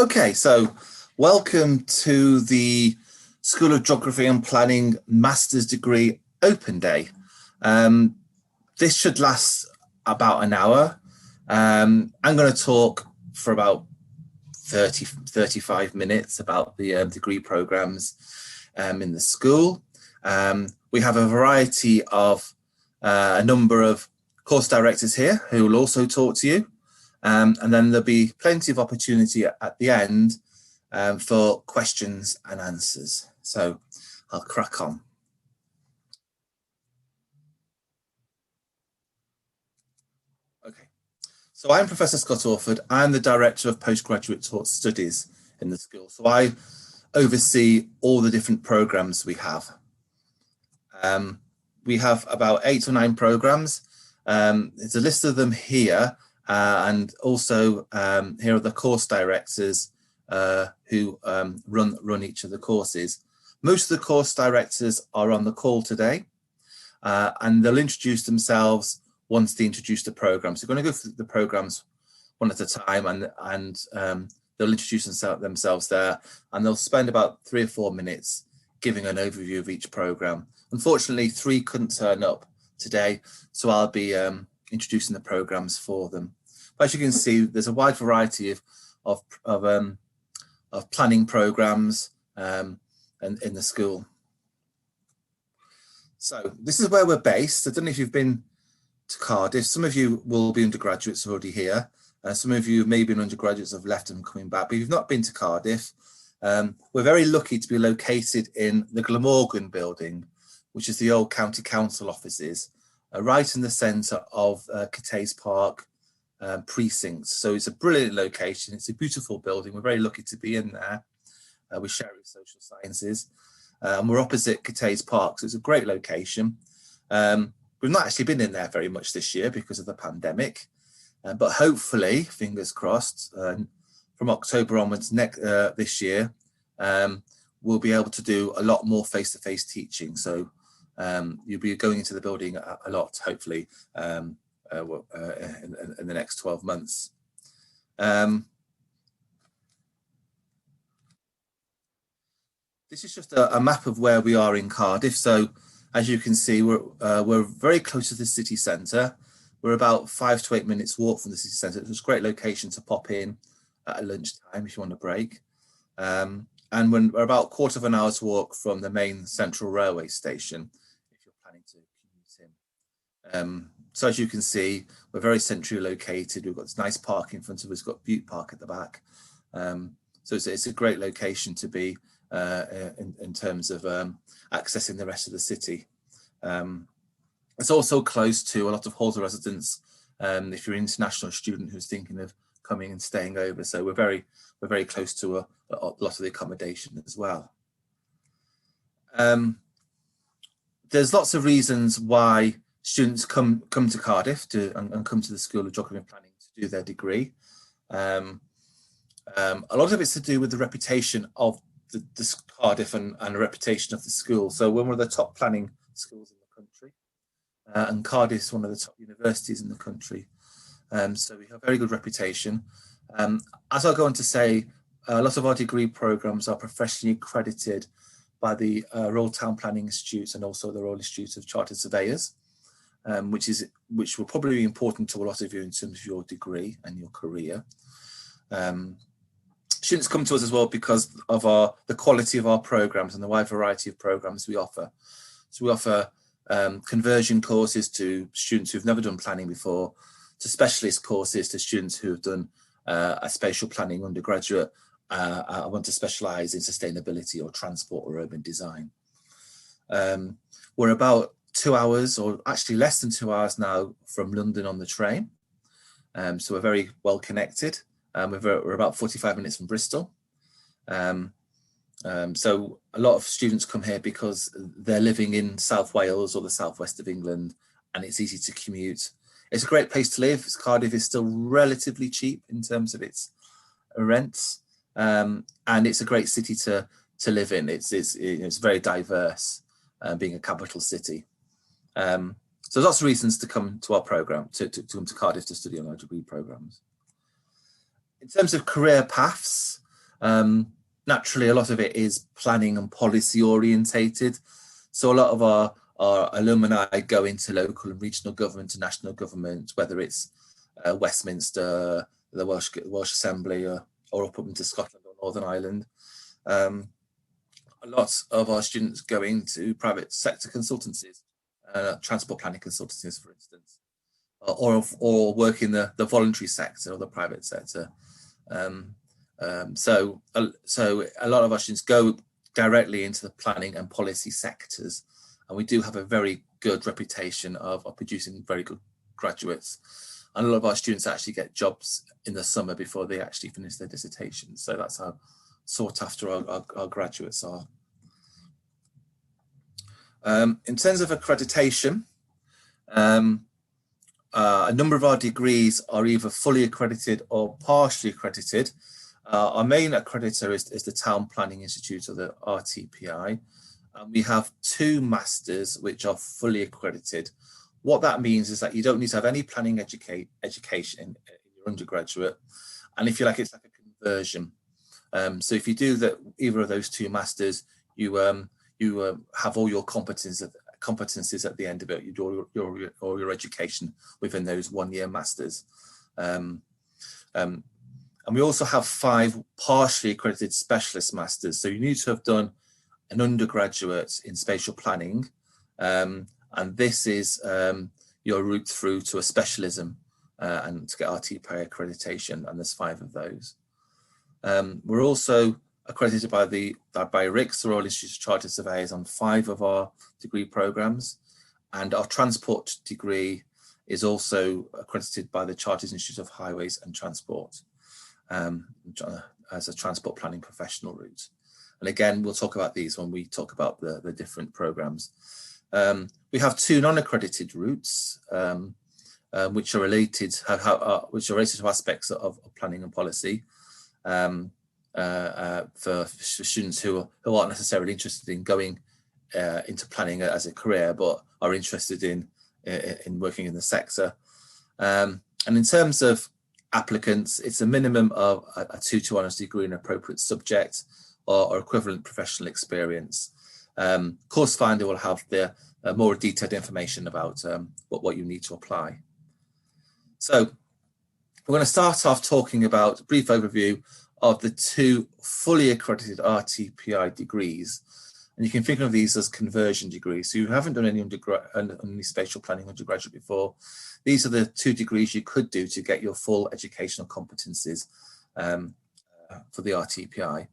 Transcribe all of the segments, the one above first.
Okay, so welcome to the School of Geography and Planning Master's Degree Open Day. This should last about an hour. I'm going to talk for about 35 minutes about the degree programs in the school. We have a variety of a number of course directors here who will also talk to you. And then there'll be plenty of opportunity at the end for questions and answers. So I'll crack on. Okay, so I'm Professor Scott Orford. I'm the Director of Postgraduate Taught Studies in the school. So I oversee all the different programs we have. We have about 8 or 9 programs. There's a list of them here. And also here are the course directors who run each of the courses. Most of the course directors are on the call today, and they'll introduce themselves once they introduce the program. So we're going to go through the programs one at a time, and they'll introduce themselves there, and they'll spend about 3 or 4 minutes giving an overview of each program. Unfortunately, 3 couldn't turn up today, so I'll be introducing the programs for them. But as you can see, there's a wide variety of planning programs in the school. So this is where we're based. I don't know if you've been to Cardiff. Some of you will be undergraduates already here. Some of you may have been undergraduates, have left and coming back. But if you've not been to Cardiff, we're very lucky to be located in the Glamorgan building, which is the old county council offices, right in the centre of Cathays Park precincts. So it's a brilliant location. It's a beautiful building. We're very lucky to be in there. We share it with social sciences. We're opposite Cathays Park, so it's a great location. We've not actually been in there very much this year because of the pandemic, but hopefully, fingers crossed, from October onwards this year, we'll be able to do a lot more face-to-face teaching. So you'll be going into the building a lot, hopefully, in the next 12 months. This is just a map of where we are in Cardiff. So as you can see, we're very close to the city centre. We're about 5 to 8 minutes walk from the city centre. It's a great location to pop in at lunchtime if you want a break. And we're about a quarter of an hour's walk from the main central railway station if you're planning to commute in. So as you can see, we're very centrally located. We've got this nice park in front of us. We've got Butte Park at the back. So it's a great location to be in terms of accessing the rest of the city. It's also close to a lot of halls of residence if you're an international student who's thinking of coming and staying over. So we're very close to a lot of the accommodation as well. There's lots of reasons why students come to Cardiff and come to the School of Geography and Planning to do their degree. A lot of it's to do with the reputation of the Cardiff and the reputation of the school. So we're one of the top planning schools in the country, and Cardiff is one of the top universities in the country. So we have a very good reputation. As I'll go on to say, a lot of our degree programs are professionally accredited by the Royal Town Planning Institute and also the Royal Institute of Chartered Surveyors, which will probably be important to a lot of you in terms of your degree and your career. Students come to us as well because of the quality of our programs and the wide variety of programs we offer. So we offer conversion courses to students who've never done planning before, to specialist courses to students who have done a spatial planning undergraduate, want to specialise in sustainability or transport or urban design. We're about 2 hours, or actually less than 2 hours now, from London on the train. So we're very well connected. We're about 45 minutes from Bristol. So a lot of students come here because they're living in South Wales or the southwest of England, and it's easy to commute. It's a great place to live. Cardiff is still relatively cheap in terms of its rents, and it's a great city to live in. It's very diverse, being a capital city. So lots of reasons to come to our program, to come to Cardiff to study on our degree programs. In terms of career paths, Naturally, a lot of it is planning and policy orientated. So a lot of our alumni go into local and regional government and national government, whether it's Westminster, the Welsh Assembly, or up into Scotland or Northern Ireland. A lot of our students go into private sector consultancies, transport planning consultancies, for instance, or work in the voluntary sector or the private sector. So a lot of our students go directly into the planning and policy sectors, and we do have a very good reputation of producing very good graduates. And a lot of our students actually get jobs in the summer before they actually finish their dissertation. So that's how sought after our graduates are. In terms of accreditation, a number of our degrees are either fully accredited or partially accredited. Our main accreditor is the Town Planning Institute, or the RTPI. We have 2 masters which are fully accredited. What that means is that you don't need to have any planning education in your undergraduate, and if you like, it's like a conversion. So if you do either of those 2 masters, you have all your competencies at the end of it. You do all your education within those 1-year masters. And we also have 5 partially accredited specialist masters. So you need to have done an undergraduate in spatial planning, and this is your route through to a specialism and to get RTPI accreditation, and there's 5 of those. We're also accredited by RICS, the Royal Institute of Chartered Surveyors, on 5 of our degree programs, and our transport degree is also accredited by the Chartered Institute of Highways and Transport as a transport planning professional route. And again, we'll talk about these when we talk about the different programs. We have 2 non-accredited routes, which are related to aspects of planning and policy. For students who aren't necessarily interested in going into planning as a career, but are interested in working in the sector. And in terms of applicants, it's a minimum of a 2 honours degree in an appropriate subject or equivalent professional experience. Course Finder will have the more detailed information about what you need to apply. So we're going to start off talking about a brief overview of the 2 fully accredited RTPI degrees. And you can think of these as conversion degrees. So you haven't done any spatial planning undergraduate before. These are the 2 degrees you could do to get your full educational competencies for the RTPI.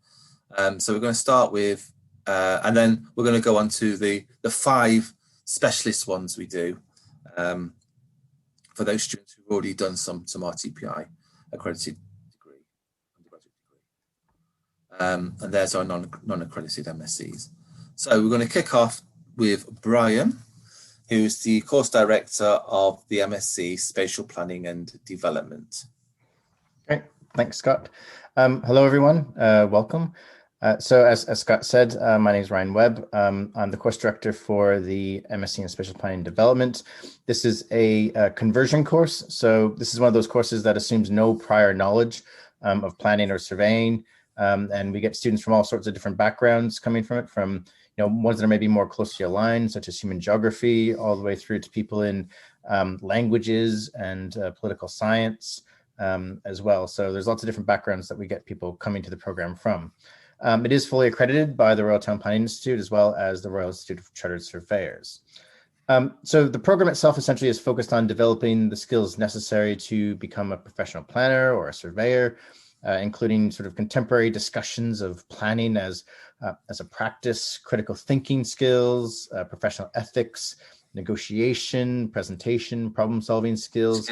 So we're going to start with, and then we're going to go on to the 5 specialist ones we do for those students who've already done some RTPI accredited degree, undergraduate degree. And there's our non-accredited MSCs. So we're going to kick off with Brian, who's the course director of the MSc Spatial Planning and Development. Great, thanks, Scott. Hello, everyone. Welcome. So as Scott said, my name is Ryan Webb. I'm the course director for the MSc in Spatial Planning and Development. This is a conversion course. So this is one of those courses that assumes no prior knowledge of planning or surveying. And we get students from all sorts of different backgrounds coming from it, from ones that are maybe more closely aligned, such as human geography, all the way through to people in languages and political science as well. So there's lots of different backgrounds that we get people coming to the program from. It is fully accredited by the Royal Town Planning Institute as well as the Royal Institute of Chartered Surveyors. So the program itself essentially is focused on developing the skills necessary to become a professional planner or a surveyor, including sort of contemporary discussions of planning as a practice, critical thinking skills, professional ethics, negotiation, presentation, problem-solving skills,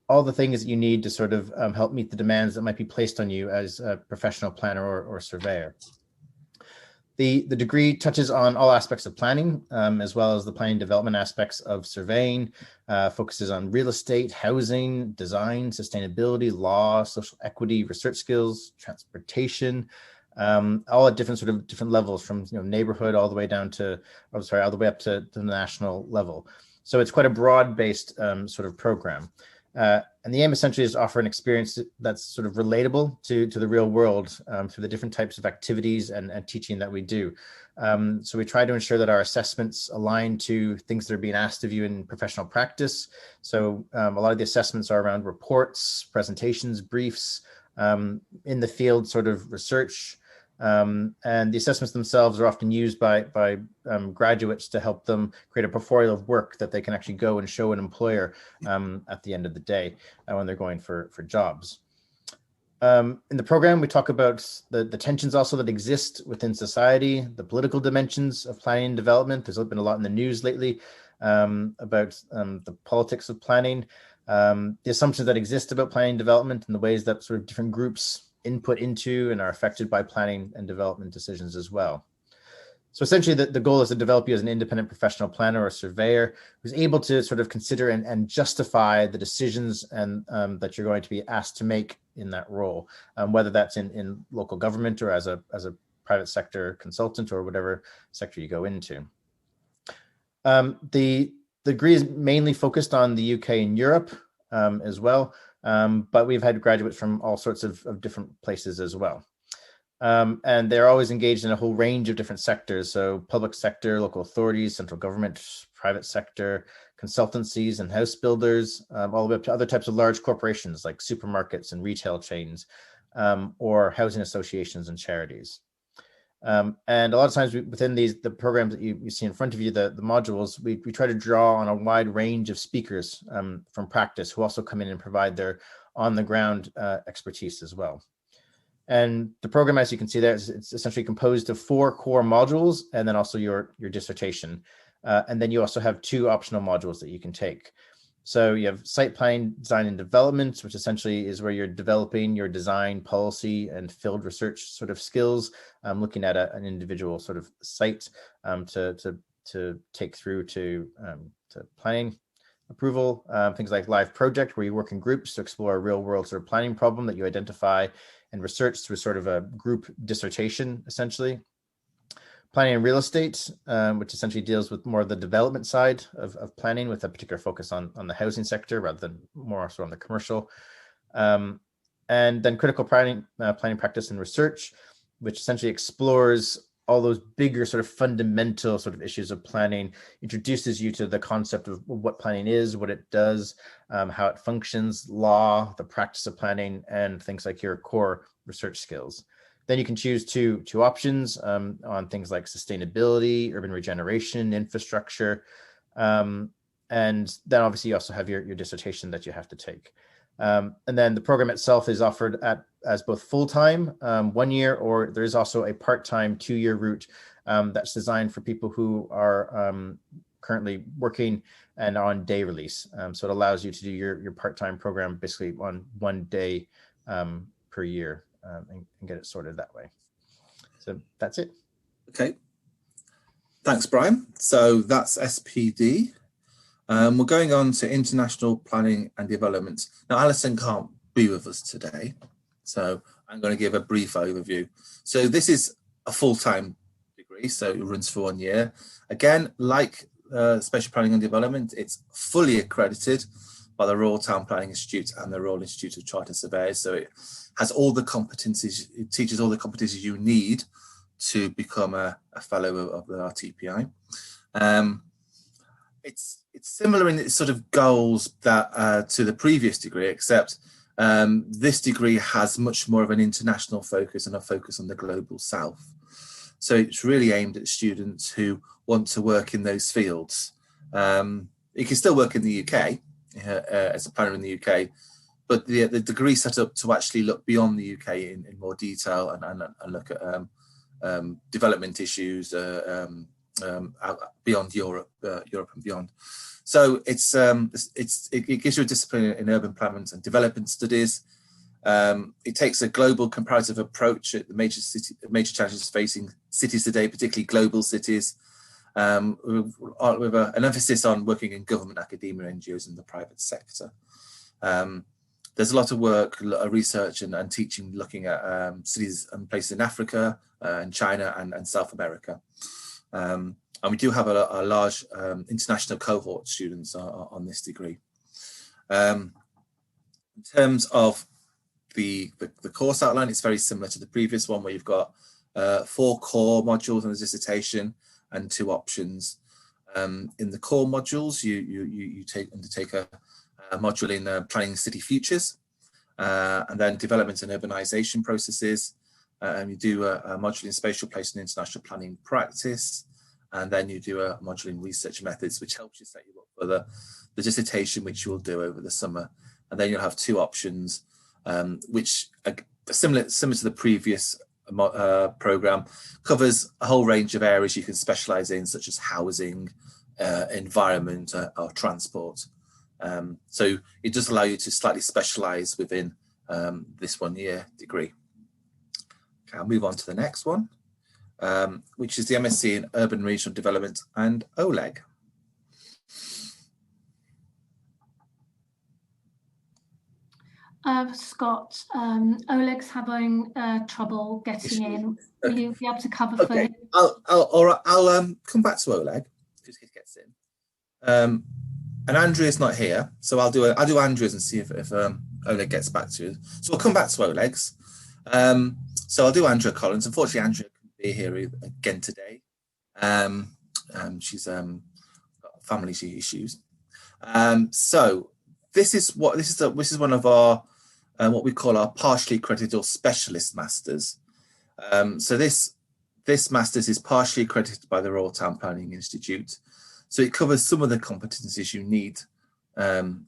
all the things that you need to sort of help meet the demands that might be placed on you as a professional planner or surveyor. The degree touches on all aspects of planning, as well as the planning development aspects of surveying, focuses on real estate, housing, design, sustainability, law, social equity, research skills, transportation, all at different levels, from neighborhood all the way down to, all the way up to the national level. So it's quite a broad-based sort of program. And the aim essentially is to offer an experience that's sort of relatable to the real world through the different types of activities and teaching that we do. So we try to ensure that our assessments align to things that are being asked of you in professional practice. So a lot of the assessments are around reports, presentations, briefs, in the field sort of research. And the assessments themselves are often used by graduates to help them create a portfolio of work that they can actually go and show an employer at the end of the day when they're going for jobs. In the program, we talk about the tensions also that exist within society, the political dimensions of planning and development. There's been a lot in the news lately about the politics of planning, the assumptions that exist about planning and development, and the ways that sort of different groups input into and are affected by planning and development decisions as well. So essentially the goal is to develop you as an independent professional planner or surveyor who's able to sort of consider and justify the decisions and that you're going to be asked to make in that role, whether that's in local government or as a private sector consultant or whatever sector you go into. The degree is mainly focused on the UK and Europe as well. But we've had graduates from all sorts of different places as well. And they're always engaged in a whole range of different sectors. So public sector, local authorities, central government, private sector, consultancies and house builders, all the way up to other types of large corporations like supermarkets and retail chains, or housing associations and charities. And a lot of times within the programs that you see in front of you, the modules, we try to draw on a wide range of speakers from practice who also come in and provide their on the ground expertise as well. And the program, as you can see there, it's essentially composed of 4 core modules and then also your dissertation. And then you also have 2 optional modules that you can take. So you have site planning, design and development, which essentially is where you're developing your design, policy and field research sort of skills, looking at an individual sort of site to take through to planning approval, things like live project, where you work in groups to explore a real world sort of planning problem that you identify and research through sort of a group dissertation, essentially. Planning and real estate, which essentially deals with more of the development side of planning with a particular focus on the housing sector rather than more so on the commercial. And then critical planning practice and research, which essentially explores all those bigger sort of fundamental sort of issues of planning, introduces you to the concept of what planning is, what it does, how it functions, law, the practice of planning, and things like your core research skills. Then you can choose two options on things like sustainability, urban regeneration, infrastructure. And then obviously you also have your dissertation that you have to take. And then the program itself is offered as both full-time, 1 year, or there is also a part-time 2-year route that's designed for people who are currently working and on day release. So it allows you to do your part-time program basically on 1 day per year. And get it sorted that way. So that's it. Okay. Thanks, Brian. So that's SPD. We're going on to international planning and development. Now, Alison can't be with us today, so I'm going to give a brief overview. So this is a full-time degree, so it runs for 1 year. Again, like Spatial Planning and Development, it's fully accredited by the Royal Town Planning Institute and the Royal Institute of Chartered Surveyors. So it has all the competencies, it teaches all the competencies you need to become a fellow of the RTPI. It's similar in its sort of goals that to the previous degree, except this degree has much more of an international focus and a focus on the global south. So it's really aimed at students who want to work in those fields. You can still work in the UK as a planner in the UK, but the degree set up to actually look beyond the UK in more detail and look at development issues beyond Europe and beyond. So it gives you a discipline in urban planning and development studies. It takes a global comparative approach at the major challenges facing cities today, particularly global cities, with an emphasis on working in government, academia, NGOs, and the private sector. There's a lot of work, research and teaching looking at cities and places in Africa, and China and South America. And we do have a large international cohort of students on this degree. In terms of the course outline, it's very similar to the previous one, where you've got 4 core modules in the dissertation and 2 options. In the core modules, you undertake a module in planning city futures, and then development and urbanization processes. You do a module in spatial place and international planning practice, and then you do a module in research methods, which helps you set you up for the dissertation, which you will do over the summer. And then you'll have 2 options, which are similar to the previous program, covers a whole range of areas you can specialize in, such as housing, environment, or transport. So it does allow you to slightly specialize within this 1-year degree. Okay, I'll move on to the next one, which is the MSc in Urban Regional Development and OLEG. Scott, Oleg's having trouble getting in. Will you be able to cover for him? I'll come back to Oleg because he gets in. And Andrea's not here, so I'll do Andrea's and see if Oleg gets back to you. So we'll come back to Oleg's. So I'll do Andrea Collins. Unfortunately, Andrea couldn't be here again today. She's got family issues. So this is one of our what we call our partially accredited or specialist masters. So this masters is partially accredited by the Royal Town Planning Institute. So it covers some of the competencies you need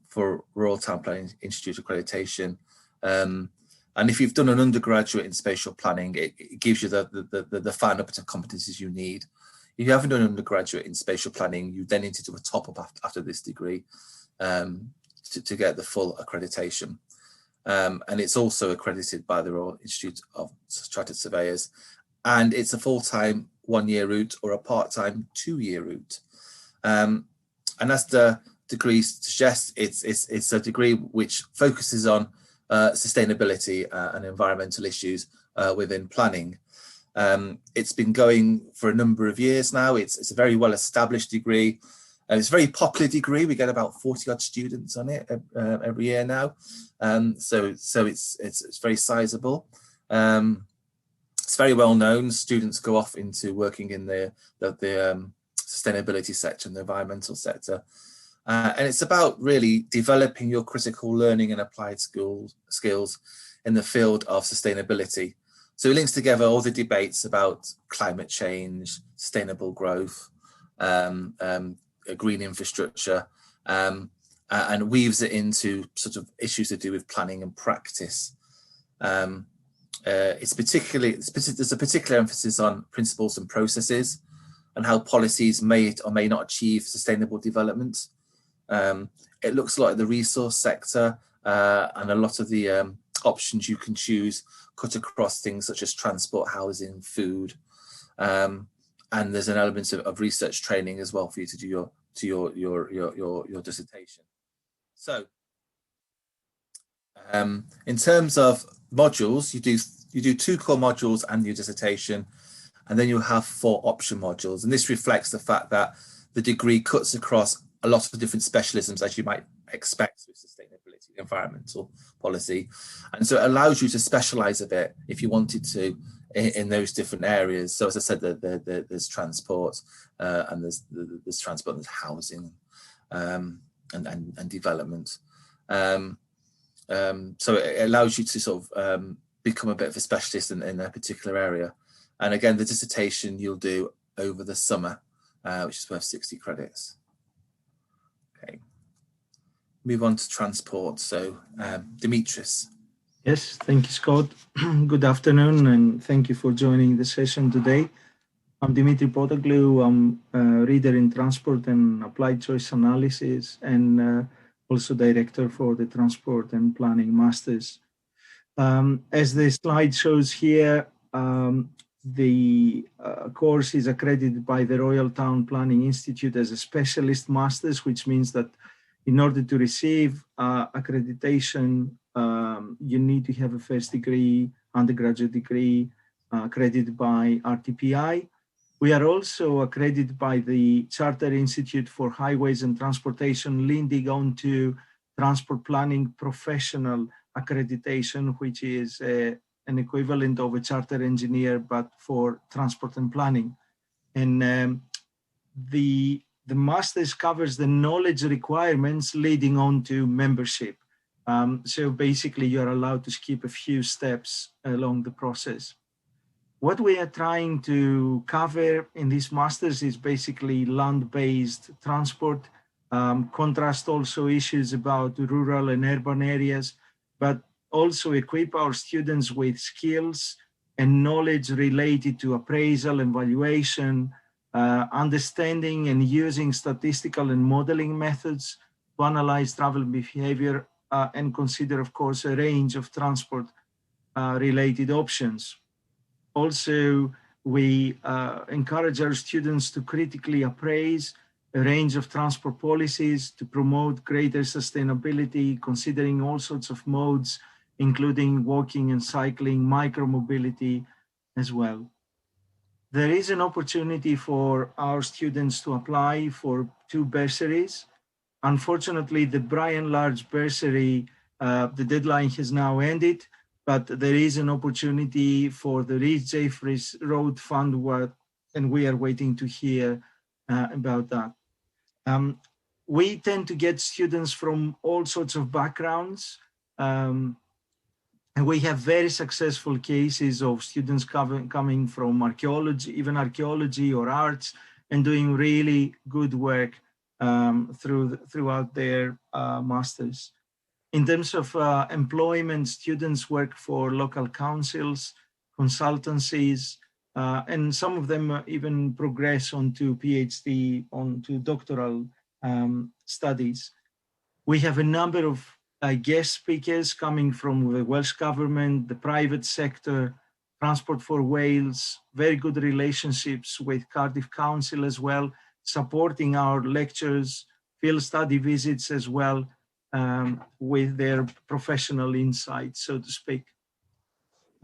for Royal Town Planning Institute accreditation. And if you've done an undergraduate in spatial planning, it gives you the fine up to competencies you need. If you haven't done an undergraduate in spatial planning, you then need to do a top-up after this degree to get the full accreditation. And it's also accredited by the Royal Institute of Chartered Surveyors. And it's a full-time 1-year route or a part-time 2-year route. And as the degree suggests, it's a degree which focuses on sustainability and environmental issues within planning. It's been going for a number of years now. It's a very well-established degree. It's a very popular degree. We get about 40-odd students on it every year now. So it's very sizable. It's very well known. Students go off into working in the sustainability sector and the environmental sector. And it's about really developing your critical learning and applied skills in the field of sustainability. So it links together all the debates about climate change, sustainable growth, green infrastructure, and weaves it into sort of issues to do with planning and practice. There's a particular emphasis on principles and processes and how policies may or may not achieve sustainable development. It looks like the resource sector and a lot of the options you can choose cut across things such as transport, housing, food, and there's an element of research training as well for you to do your dissertation. So, in terms of modules, you do 2 core modules and your dissertation, and then you have 4 option modules, and this reflects the fact that the degree cuts across a lot of different specialisms, as you might expect with sustainability, environmental policy. And so it allows you to specialize a bit if you wanted to in those different areas. So as I said, there's transport, and there's transport, and there's housing, and development. So it allows you to sort of become a bit of a specialist in a particular area. And again, the dissertation you'll do over the summer, which is worth 60 credits. Okay, move on to transport. So Dimitris. Yes, thank you, Scott. Good afternoon, and thank you for joining the session today. I'm Dimitri Potoglou. I'm a reader in transport and applied choice analysis, and also director for the transport and planning masters. As the slide shows here, the course is accredited by the Royal Town Planning Institute as a specialist masters, which means that in order to receive accreditation, you need to have a first degree, undergraduate degree, accredited by RTPI. We are also accredited by the Charter Institute for Highways and Transportation, leaning on to Transport Planning Professional Accreditation, which is an equivalent of a chartered engineer, but for transport and planning. And the master's covers the knowledge requirements leading on to membership. So basically, you're allowed to skip a few steps along the process. What we are trying to cover in this master's is basically land-based transport, contrast also issues about rural and urban areas, but also equip our students with skills and knowledge related to appraisal and valuation, understanding and using statistical and modeling methods to analyze travel behavior and consider, of course, a range of transport related options. Also, we encourage our students to critically appraise a range of transport policies to promote greater sustainability, considering all sorts of modes, including walking and cycling, micromobility as well. There is an opportunity for our students to apply for 2 bursaries. Unfortunately, the Brian Large bursary, the deadline has now ended, but there is an opportunity for the Reece Jeffries Road Fund, and we are waiting to hear about that. We tend to get students from all sorts of backgrounds, and we have very successful cases of students coming from archaeology, even archaeology or arts, and doing really good work throughout their masters. In terms of employment, students work for local councils, consultancies, and some of them even progress onto PhD, onto doctoral studies. We have a number of guest speakers coming from the Welsh Government, the private sector, Transport for Wales, very good relationships with Cardiff Council as well, supporting our lectures, field study visits as well, with their professional insights, so to speak.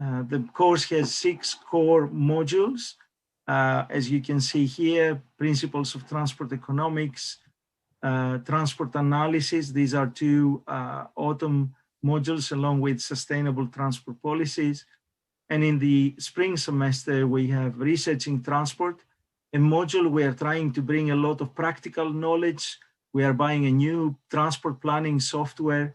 The course has 6 core modules. As you can see here, principles of transport economics, transport analysis. These are 2 autumn modules along with sustainable transport policies. And in the spring semester, we have researching transport, a module we are trying to bring a lot of practical knowledge. We are buying a new transport planning software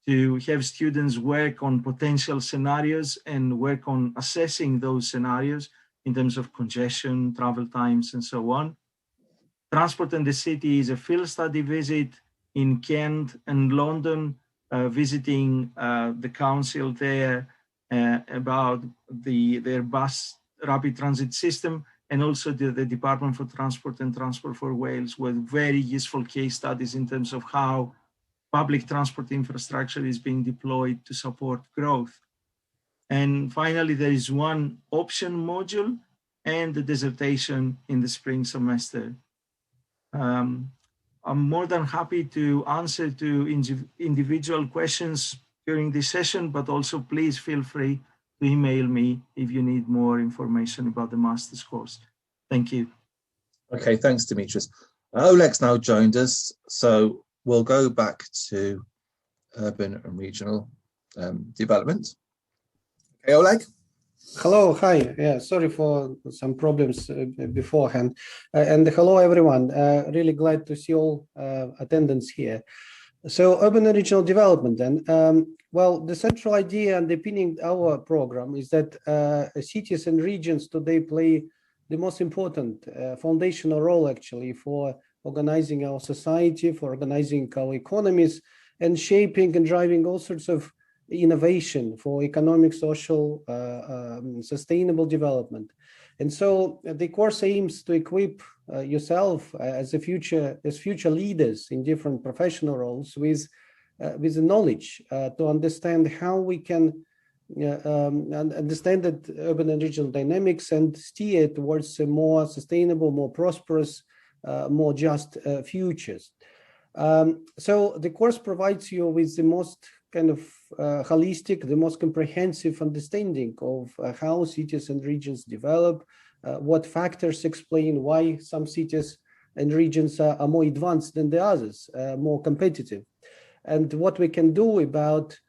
to have students work on potential scenarios and work on assessing those scenarios in terms of congestion, travel times, and so on. Transport in the City is a field study visit in Kent and London, visiting the council there about their bus rapid transit system, and also the Department for Transport and Transport for Wales, with very useful case studies in terms of how public transport infrastructure is being deployed to support growth. And finally, there is 1 option module and the dissertation in the spring semester. I'm more than happy to answer to individual questions during this session, but also please feel free to email me if you need more information about the master's course. Thank you. Okay, thanks, Dimitris. Oleg's now joined us, so we'll go back to urban and regional development. Okay, Oleg? Hello, hi. Yeah, sorry for some problems beforehand. And hello, everyone. Really glad to see all attendance here. So urban and regional development then. Well, the central idea underpinning our program is that cities and regions today play the most important foundational role actually for organizing our society, for organizing our economies, and shaping and driving all sorts of innovation for economic, social, sustainable development. And so the course aims to equip yourself as future leaders in different professional roles with the knowledge to understand how we can understand that urban and regional dynamics and steer towards a more sustainable, more prosperous, more just futures. So the course provides you with the most kind of holistic, the most comprehensive understanding of how cities and regions develop, what factors explain why some cities and regions are more advanced than the others, more competitive. and what we can do about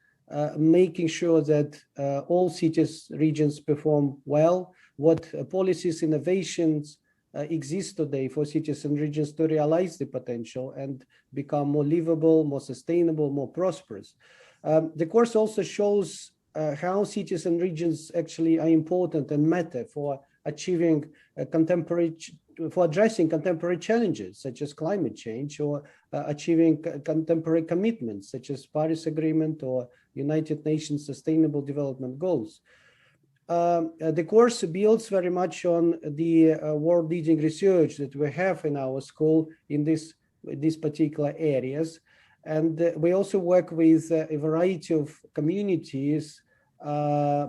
making sure that all cities, regions perform well, what policies, innovations exist today for cities and regions to realize the potential and become more livable, more sustainable, more prosperous. The course also shows how cities and regions actually are important and matter for achieving for addressing contemporary challenges such as climate change, or achieving contemporary commitments such as Paris Agreement or United Nations Sustainable Development Goals. The course builds very much on the world-leading research that we have in our school in these particular areas. And we also work with a variety of communities,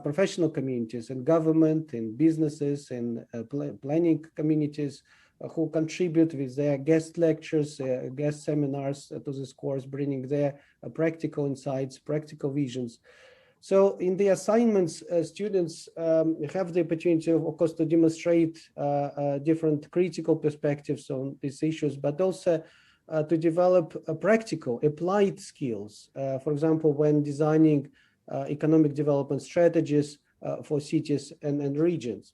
professional communities and government and businesses and planning communities who contribute with their guest lectures, guest seminars to this course, bringing their practical insights, practical visions. So in the assignments, students have the opportunity, of course, to demonstrate different critical perspectives on these issues, but also to develop practical, applied skills. For example, when designing economic development strategies for cities and regions.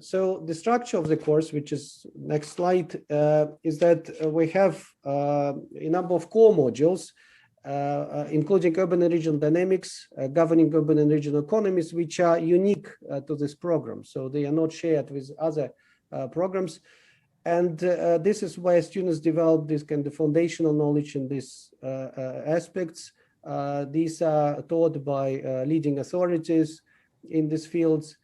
So the structure of the course, which is next slide, is that we have a number of core modules, including urban and regional dynamics, governing urban and regional economies, which are unique to this program. So they are not shared with other programs. And this is where students develop this kind of foundational knowledge in these aspects. These are taught by leading authorities in these fields.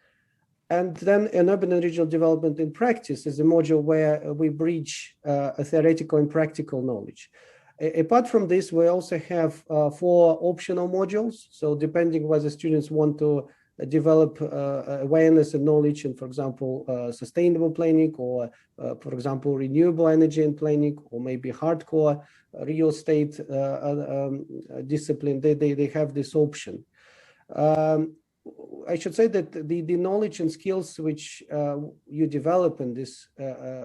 And then an urban and regional development in practice is a module where we bridge a theoretical and practical knowledge. Apart from this, we also have 4 optional modules. So depending whether students want to develop awareness and knowledge in, for example, sustainable planning, or, for example, renewable energy and planning, or maybe hardcore real estate discipline, they have this option. I should say that the knowledge and skills which you develop in this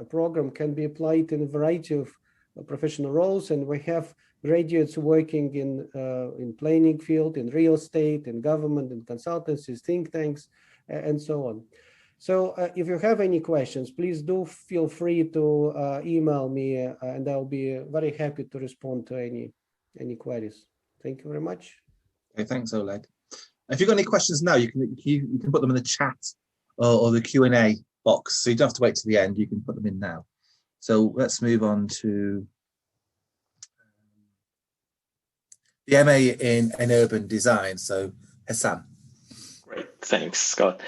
program can be applied in a variety of professional roles, and we have graduates working in planning field, in real estate, in government, in consultancies, think tanks, and so on. So if you have any questions, please do feel free to email me, and I'll be very happy to respond to any queries. Thank you very much. Okay, thanks, Oleg. If you've got any questions now, you can put them in the chat or the Q&A box. So you don't have to wait to the end. You can put them in now. So let's move on to the MA in Urban Design. So Hassan. Great, thanks, Scott.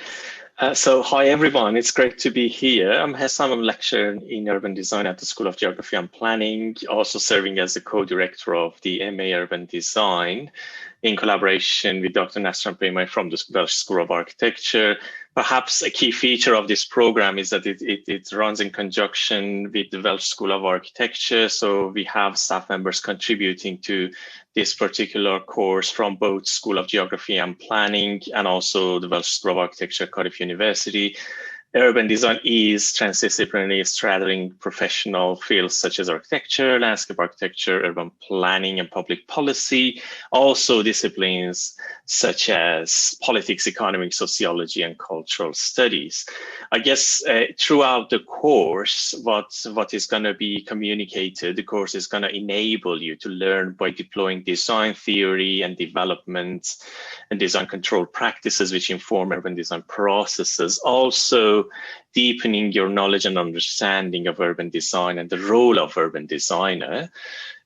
So hi everyone, it's great to be here. I'm Hassan, I'm a lecturer in urban design at the School of Geography and Planning, also serving as the co-director of the MA Urban Design in collaboration with Dr. Nasran Peymay from the Welsh School of Architecture. Perhaps a key feature of this program is that it runs in conjunction with the Welsh School of Architecture. So we have staff members contributing to this particular course from both School of Geography and Planning and also the Welsh School of Architecture, Cardiff University. Urban design is transdisciplinary, straddling professional fields such as architecture, landscape architecture, urban planning, and public policy. Also disciplines such as politics, economics, sociology, and cultural studies. I guess throughout the course, what is going to be communicated, the course is going to enable you to learn by deploying design theory and development and design control practices which inform urban design processes. Also deepening your knowledge and understanding of urban design and the role of urban designer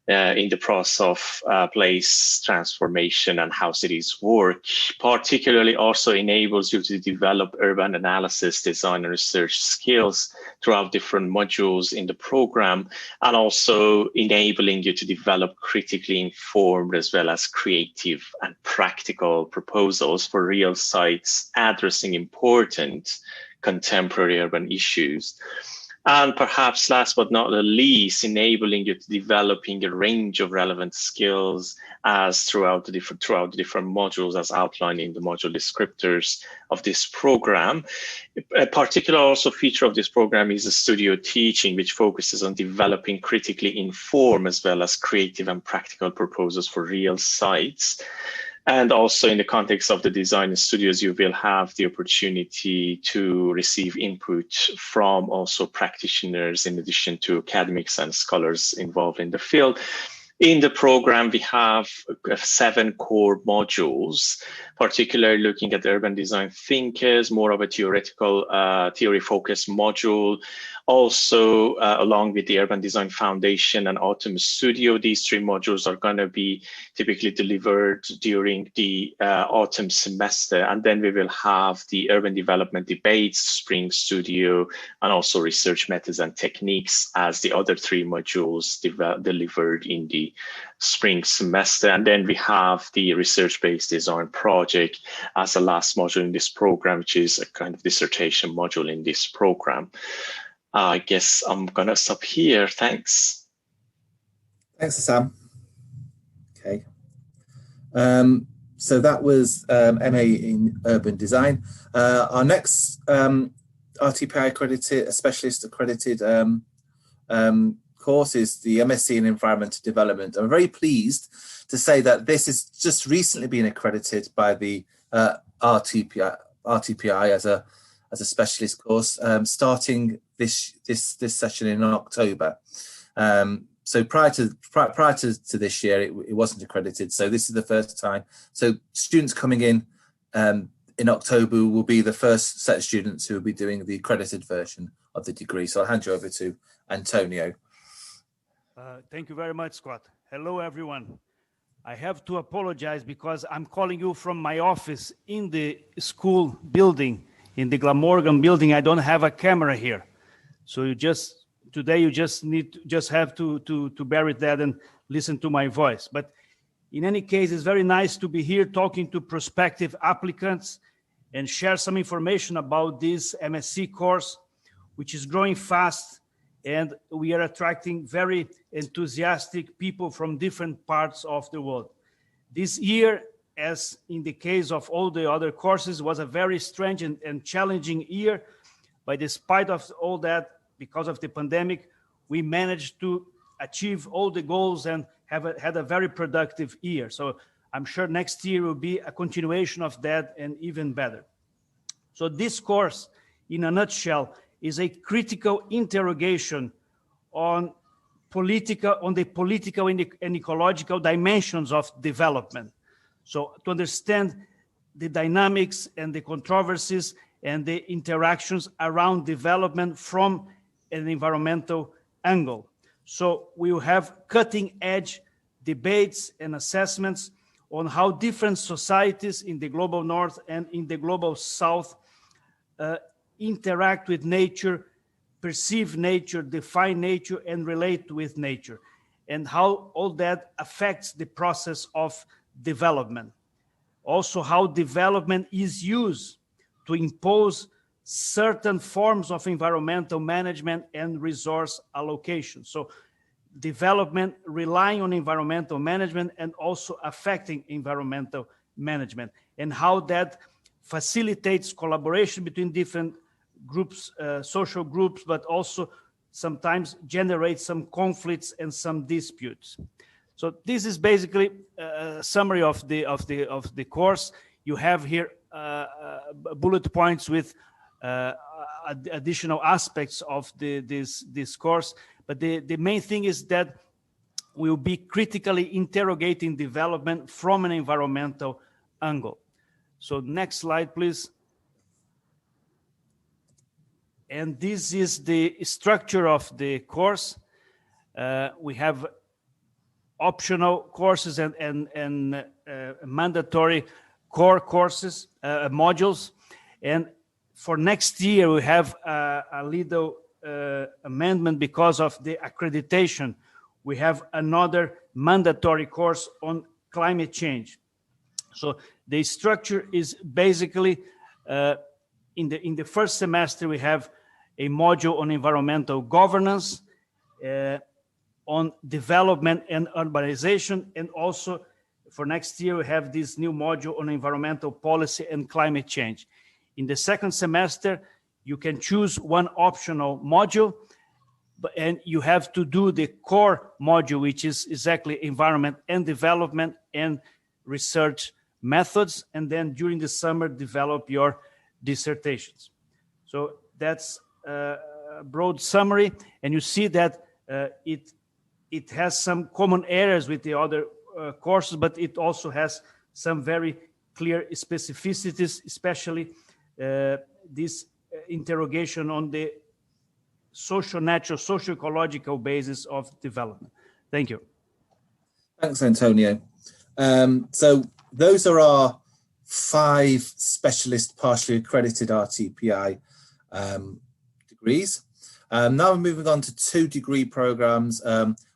in the process of place transformation and how cities work. Particularly also enables you to develop urban analysis, design, and research skills throughout different modules in the program, and also enabling you to develop critically informed as well as creative and practical proposals for real sites addressing important contemporary urban issues. And perhaps last but not the least, enabling you to developing a range of relevant skills as throughout the different modules as outlined in the module descriptors of this program. A particular also feature of this program is the studio teaching, which focuses on developing critically informed as well as creative and practical proposals for real sites. And also in the context of the design studios, you will have the opportunity to receive input from also practitioners in addition to academics and scholars involved in the field. In the program, we have 7 core modules, particularly looking at urban design thinkers, more of a theoretical, theory-focused module. Also, along with the Urban Design Foundation and Autumn Studio, these 3 modules are going to be typically delivered during the autumn semester. And then we will have the Urban Development Debates, Spring Studio, and also Research Methods and Techniques as the other 3 modules delivered in the spring semester. And then we have the Research-Based Design Project as the last module in this program, which is a kind of dissertation module in this program. I guess I'm gonna stop here. Thanks. Thanks, Sam. Okay. So that was MA in Urban Design. Our next RTPI accredited, specialist accredited course is the MSc in Environment Development. I'm very pleased to say that this has just recently been accredited by the RTPI as a specialist course, starting this session in October. So prior to this year, it wasn't accredited. So this is the first time. So students coming in October will be the first set of students who will be doing the accredited version of the degree. So I'll hand you over to Antonio. Thank you very much, Scott. Hello, everyone. I have to apologize because I'm calling you from my office in the school building, in the Glamorgan building. I don't have a camera here. So today you just have to bear with that and listen to my voice. But in any case, it's very nice to be here talking to prospective applicants and share some information about this MSc course, which is growing fast, and we are attracting very enthusiastic people from different parts of the world. This year, as in the case of all the other courses, was a very strange and challenging year, but despite of all that, because of the pandemic, we managed to achieve all the goals and had a very productive year. So I'm sure next year will be a continuation of that and even better. So this course, in a nutshell, is a critical interrogation on the political and ecological dimensions of development. So to understand the dynamics and the controversies and the interactions around development from an environmental angle. So we will have cutting-edge debates and assessments on how different societies in the global north and in the global south interact with nature, perceive nature, define nature, and relate with nature, and how all that affects the process of development. Also, how development is used to impose certain forms of environmental management and resource allocation. So development relying on environmental management and also affecting environmental management, and how that facilitates collaboration between different groups, social groups, but also sometimes generates some conflicts and some disputes. So this is basically a summary of the course. You have here bullet points with additional aspects of this course, but the main thing is that we'll be critically interrogating development from an environmental angle. So next slide, please. And this is the structure of the course. We have optional courses and mandatory core courses, modules. And for next year, we have a little amendment because of the accreditation. We have another mandatory course on climate change. So the structure is basically in the first semester, we have a module on environmental governance, on development and urbanization, and also for next year we have this new module on environmental policy and climate change. In the second semester, you can choose one optional module, and you have to do the core module, which is exactly environment and development and research methods, and then during the summer develop your dissertations. So that's a broad summary, and you see that it has some common areas with the other courses, but it also has some very clear specificities, especially this interrogation on the social-natural, socio-ecological basis of development. Thank you. Thanks, Antonio. So those are our 5 specialist partially accredited RTPI degrees. Now we're moving on to 2 degree programs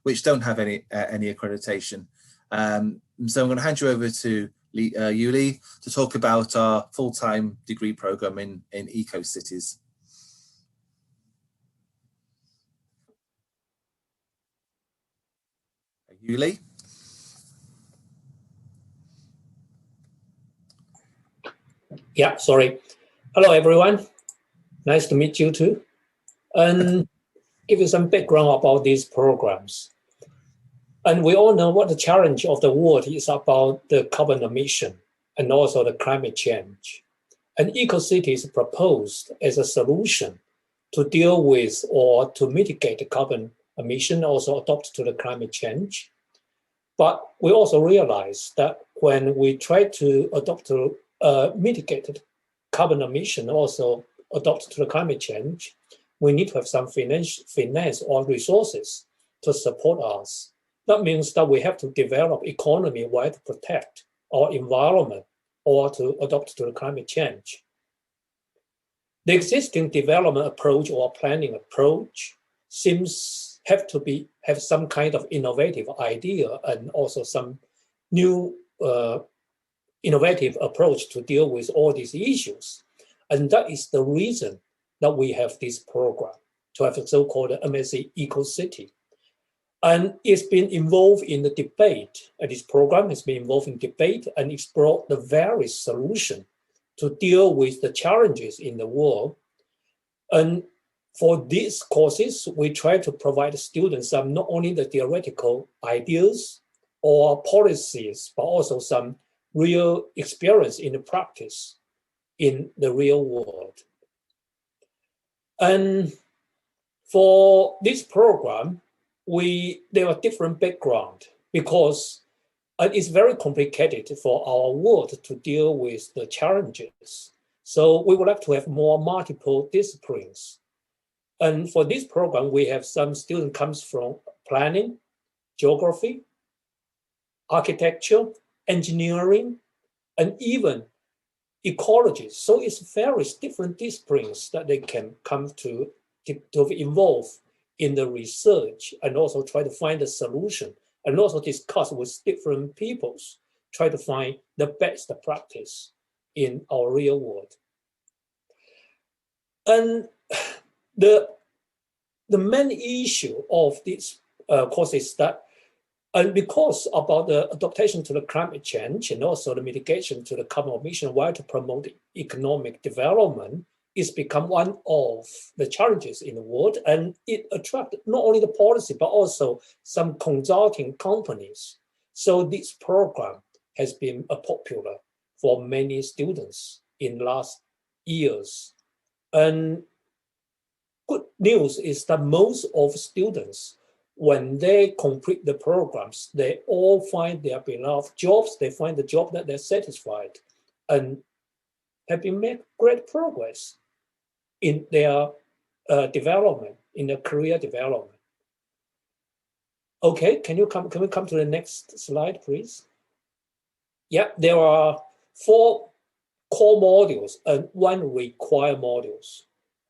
which don't have any accreditation. So I'm going to hand you over to Yuli to talk about our full-time degree program in Eco Cities. Yuli? Yeah, sorry. Hello, everyone. Nice to meet you too. And give you some background about these programs. And we all know what the challenge of the world is about the carbon emission and also the climate change. And Eco Cities proposed as a solution to deal with or to mitigate the carbon emission, also adapt to the climate change. But we also realize that when we try to adopt to mitigate the carbon emission, also adapt to the climate change, we need to have some finance or resources to support us. That means that we have to develop economy while to protect our environment or to adapt to the climate change. The existing development approach or planning approach seems have some kind of innovative idea and also some new innovative approach to deal with all these issues. And that is the reason that we have this program, to have a so-called MSC Eco City. And it's been involved in the debate, and this program has been involved in debate and explored the various solutions to deal with the challenges in the world. And for these courses, we try to provide students some not only the theoretical ideas or policies, but also some real experience in the practice in the real world. And for this program, there are different background because it's very complicated for our world to deal with the challenges. So we would like to have more multiple disciplines. And for this program, we have some students comes from planning, geography, architecture, engineering, and even ecology. So it's various different disciplines that they can come to involve in the research and also try to find a solution and also discuss with different peoples, try to find the best practice in our real world. And the main issue of this course is that, and because about the adaptation to the climate change and also the mitigation to the carbon emission while to promote economic development, it's become one of the challenges in the world, and it attracted not only the policy, but also some consulting companies. So this program has been popular for many students in last years. And good news is that most of students, when they complete the programs, they all find their beloved jobs, they find the job that they're satisfied and have been made great progress in their development, in their career development. Okay, can we come to the next slide, please? Yeah, there are 4 core modules and 1 required modules.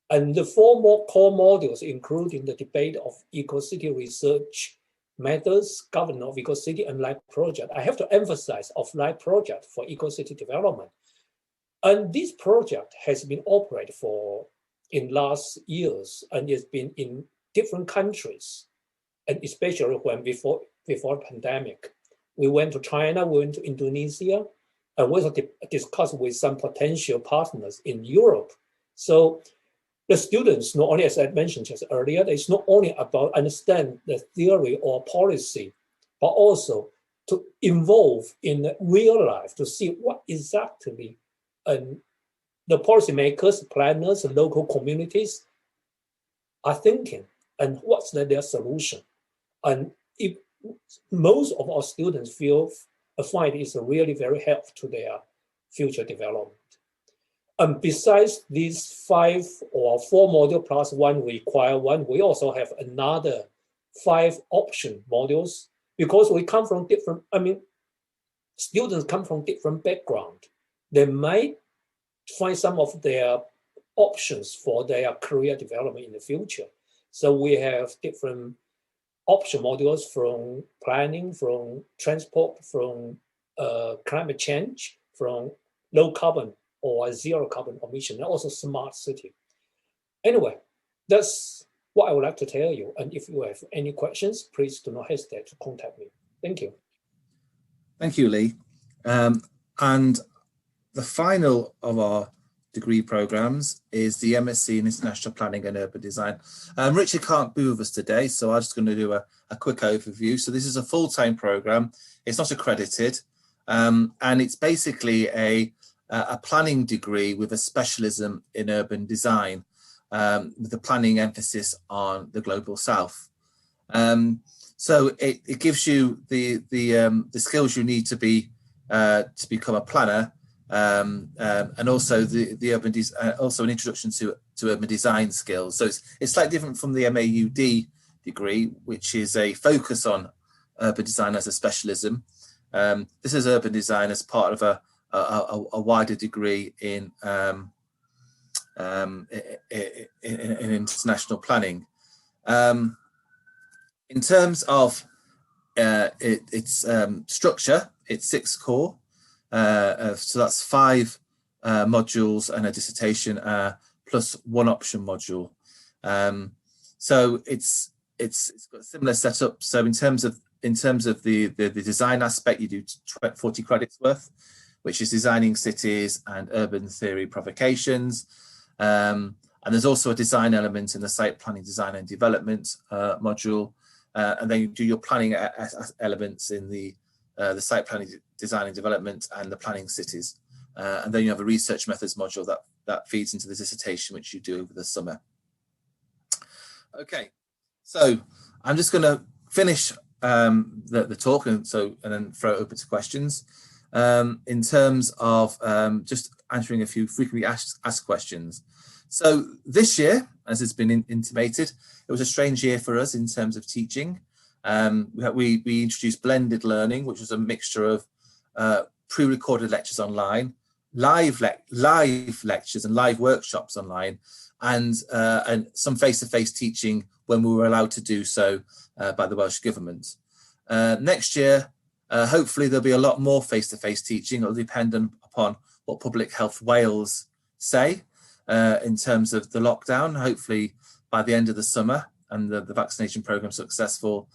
And the 4 more core modules, including the debate of eco-city research methods, governance of eco-city, and life project. I have to emphasize of life project for eco-city development. And this project has been operated for in last years, and it's been in different countries, and especially when before pandemic. We went to China, we went to Indonesia, and we also discussed with some potential partners in Europe. So the students, not only, as I mentioned just earlier, it's not only about understand the theory or policy, but also to involve in real life to see what exactly the policymakers, planners, and local communities are thinking and what's their solution. And if most of our students find it's really very helpful to their future development. And besides these 5 or 4 modules plus 1 required one, we also have another 5 option modules because we come from different, students come from different background. They might find some of their options for their career development in the future. So we have different option modules from planning, from transport, from climate change, from low carbon or zero carbon emission, and also smart city. Anyway, that's what I would like to tell you. And if you have any questions, please do not hesitate to contact me. Thank you. Thank you, Lee. And the final of our degree programs is the MSc in International Planning and Urban Design. Richard can't be with us today, so I'm just going to do a quick overview. So this is a full-time program. It's not accredited, and it's basically a planning degree with a specialism in urban design, with the planning emphasis on the global south. So it gives you the skills you need to become a planner, and also the urban also an introduction to urban design skills. So it's slightly different from the MAUD degree, which is a focus on urban design as a specialism. This is urban design as part of a wider degree in international planning. In terms of its structure, it's 6 core. So that's 5 modules and a dissertation plus 1 option module. So it's got a similar setup. So in terms of the design aspect, you do 40 credits worth, which is designing cities and urban theory provocations. And there's also a design element in the site planning, design and development module. And then you do your planning elements in the site planning, design and development, and the planning cities. And then you have a research methods module that feeds into the dissertation, which you do over the summer. Okay, so I'm just going to finish the talk and then throw it open to questions. In terms of just answering a few frequently asked questions. So this year, as it's been intimated, it was a strange year for us in terms of teaching. We introduced blended learning, which was a mixture of pre-recorded lectures online, live lectures and live workshops online, and some face-to-face teaching when we were allowed to do so by the Welsh Government. Next year, hopefully there'll be a lot more face-to-face teaching. It'll depend upon what Public Health Wales say in terms of the lockdown. Hopefully by the end of the summer and the vaccination program successful,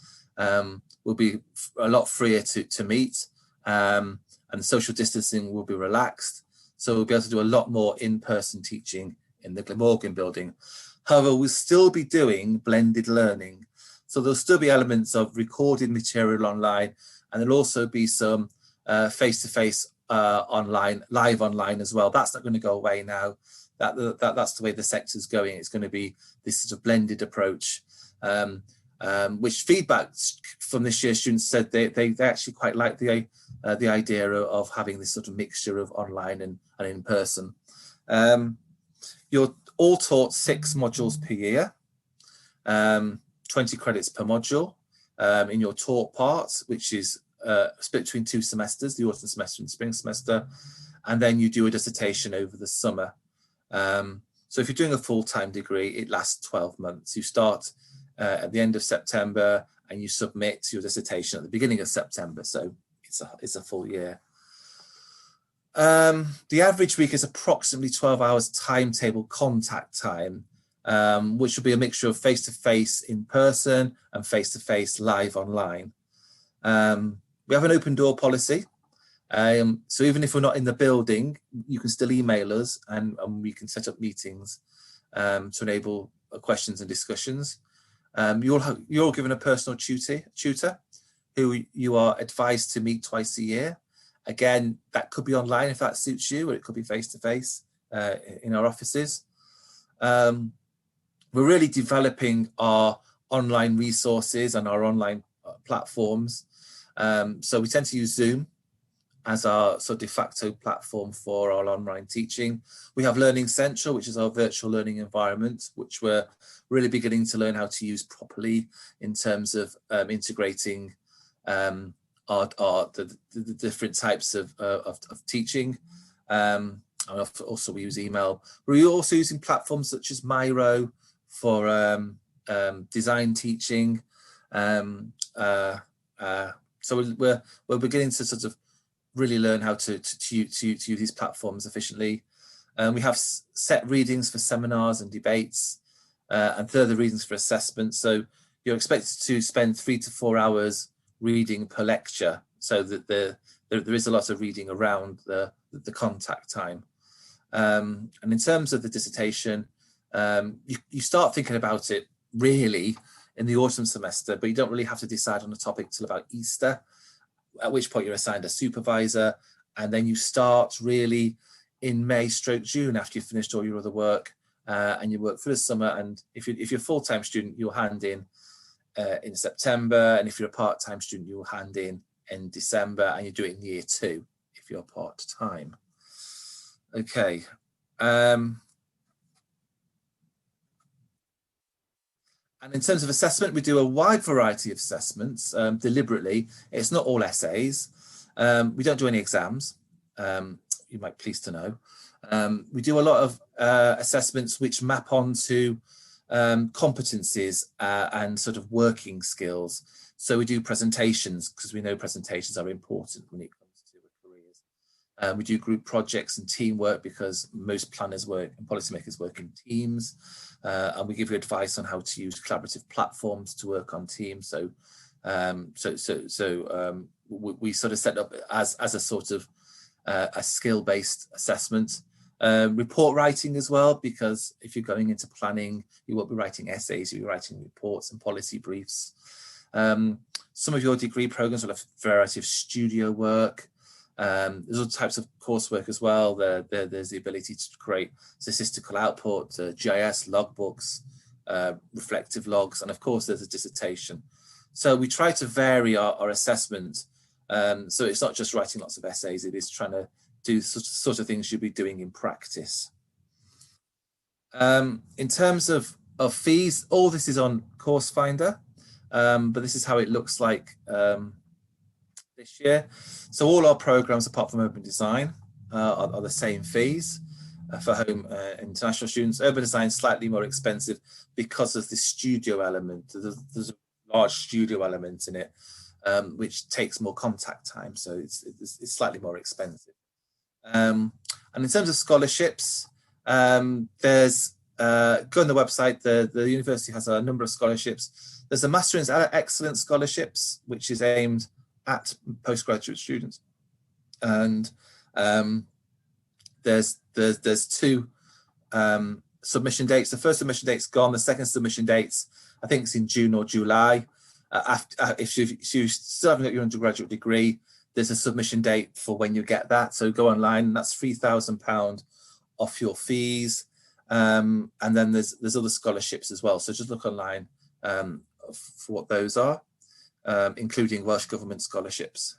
we'll be a lot freer to meet, and social distancing will be relaxed. So we'll be able to do a lot more in-person teaching in the Glamorgan building. However, we'll still be doing blended learning. So there'll still be elements of recorded material online, and there'll also be some face-to-face online, live online as well. That's not going to go away now. That's the way the sector's going. It's going to be this sort of blended approach, which feedback from this year's students said they actually quite like the idea of having this sort of mixture of online and in person. You're all taught 6 modules per year, 20 credits per module in your taught part, which is split between 2 semesters, the autumn semester and spring semester, and then you do a dissertation over the summer. So if you're doing a full-time degree, it lasts 12 months. You start at the end of September and you submit your dissertation at the beginning of September. So it's a full year. The average week is approximately 12 hours timetable contact time, which will be a mixture of face-to-face in person and face-to-face live online. We have an open door policy. So even if we're not in the building, you can still email us and we can set up meetings to enable questions and discussions. You're given a personal tutor who you are advised to meet twice a year. Again, that could be online if that suits you, or it could be face-to-face in our offices. We're really developing our online resources and our online platforms. So we tend to use Zoom as our sort of de facto platform for our online teaching. We have Learning Central, which is our virtual learning environment, which we're really beginning to learn how to use properly in terms of integrating the different types of teaching. And also we use email. We're also using platforms such as Miro for design teaching. So we're beginning to sort of really learn how to use these platforms efficiently. We have set readings for seminars and debates, and further readings for assessment. So you're expected to spend 3 to 4 hours reading per lecture, so that there is a lot of reading around the contact time. And in terms of the dissertation, you start thinking about it really in the autumn semester, but you don't really have to decide on a topic till about Easter, at which point you're assigned a supervisor, and then you start really in May/June after you've finished all your other work, and you work for the summer. And if you're a full-time student, you'll hand in September, and if you're a part-time student, you'll hand in December, and you do it in year 2 if you're part-time. Okay. And in terms of assessment, we do a wide variety of assessments deliberately. It's not all essays. We don't do any exams, you might be pleased to know. We do a lot of assessments which map onto competencies and sort of working skills. So we do presentations because we know presentations are important when it comes to careers. We do group projects and teamwork because most planners work and policymakers work in teams. And we give you advice on how to use collaborative platforms to work on teams. So, we sort of set up as a sort of a skill-based assessment. Report writing as well, because if you're going into planning, you won't be writing essays, you'll be writing reports and policy briefs. Some of your degree programs will have a variety of studio work. There's other types of coursework as well. There's the ability to create statistical output, GIS, logbooks, reflective logs, and of course there's a dissertation. So we try to vary our assessment. So it's not just writing lots of essays, it is trying to do sort of things you'll be doing in practice. In terms of fees, all this is on Course Finder, but this is how it looks like this year. So all our programs, apart from Urban Design, are the same fees for home international students. Urban Design is slightly more expensive because of the studio element. There's a large studio element in it, which takes more contact time, so it's slightly more expensive. And in terms of scholarships, there's go on the website. The university has a number of scholarships. There's a Master in Excellence scholarships, which is aimed at postgraduate students, and there's 2 submission dates. The first submission date's gone. The second submission date's, I think it's in June or July. If you still haven't got your undergraduate degree, there's a submission date for when you get that. So go online, and that's £3,000 off your fees. And then there's other scholarships as well. So just look online for what those are, including Welsh Government scholarships.